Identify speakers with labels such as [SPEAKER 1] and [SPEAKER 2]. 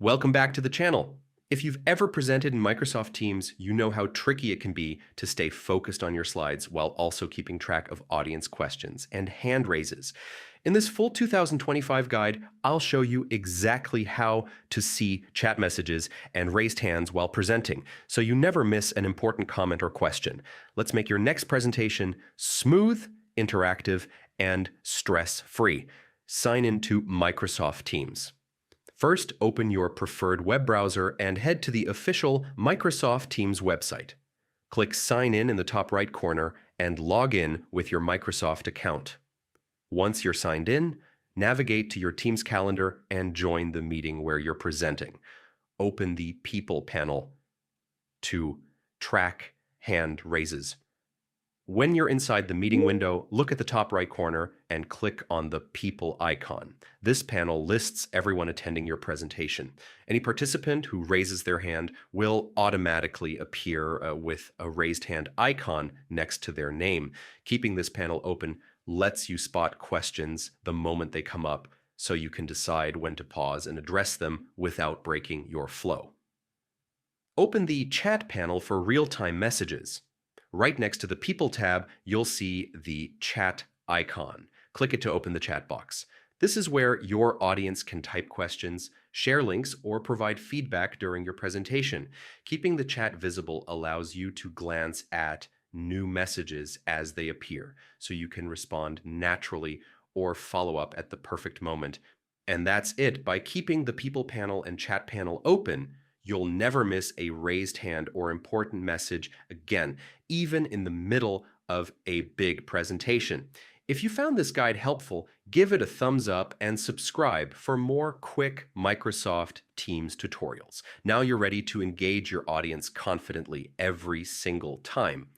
[SPEAKER 1] Welcome back to the channel. If you've ever presented in Microsoft Teams, you know how tricky it can be to stay focused on your slides while also keeping track of audience questions and hand raises. In this full 2025 guide, I'll show you exactly how to see chat messages and raised hands while presenting, so you never miss an important comment or question. Let's make your next presentation smooth, interactive, and stress-free. Sign into Microsoft Teams. First, open your preferred web browser and head to the official Microsoft Teams website. Click Sign in the top right corner and log in with your Microsoft account. Once you're signed in, navigate to your Teams calendar and join the meeting where you're presenting. Open the People panel to track hand raises. When you're inside the meeting window, look at the top right corner and click on the People icon. This panel lists everyone attending your presentation. Any participant who raises their hand will automatically appear with a raised hand icon next to their name. Keeping this panel open lets you spot questions the moment they come up, so you can decide when to pause and address them without breaking your flow. Open the Chat panel for real-time messages. Right next to the People tab, you'll see the Chat icon. Click it to open the chat box. This is where your audience can type questions, share links, or provide feedback during your presentation. Keeping the chat visible allows you to glance at new messages as they appear, so you can respond naturally or follow up at the perfect moment. And that's it. By keeping the People panel and Chat panel open, you'll never miss a raised hand or important message again, even in the middle of a big presentation. If you found this guide helpful, give it a thumbs up and subscribe for more quick Microsoft Teams tutorials. Now you're ready to engage your audience confidently every single time.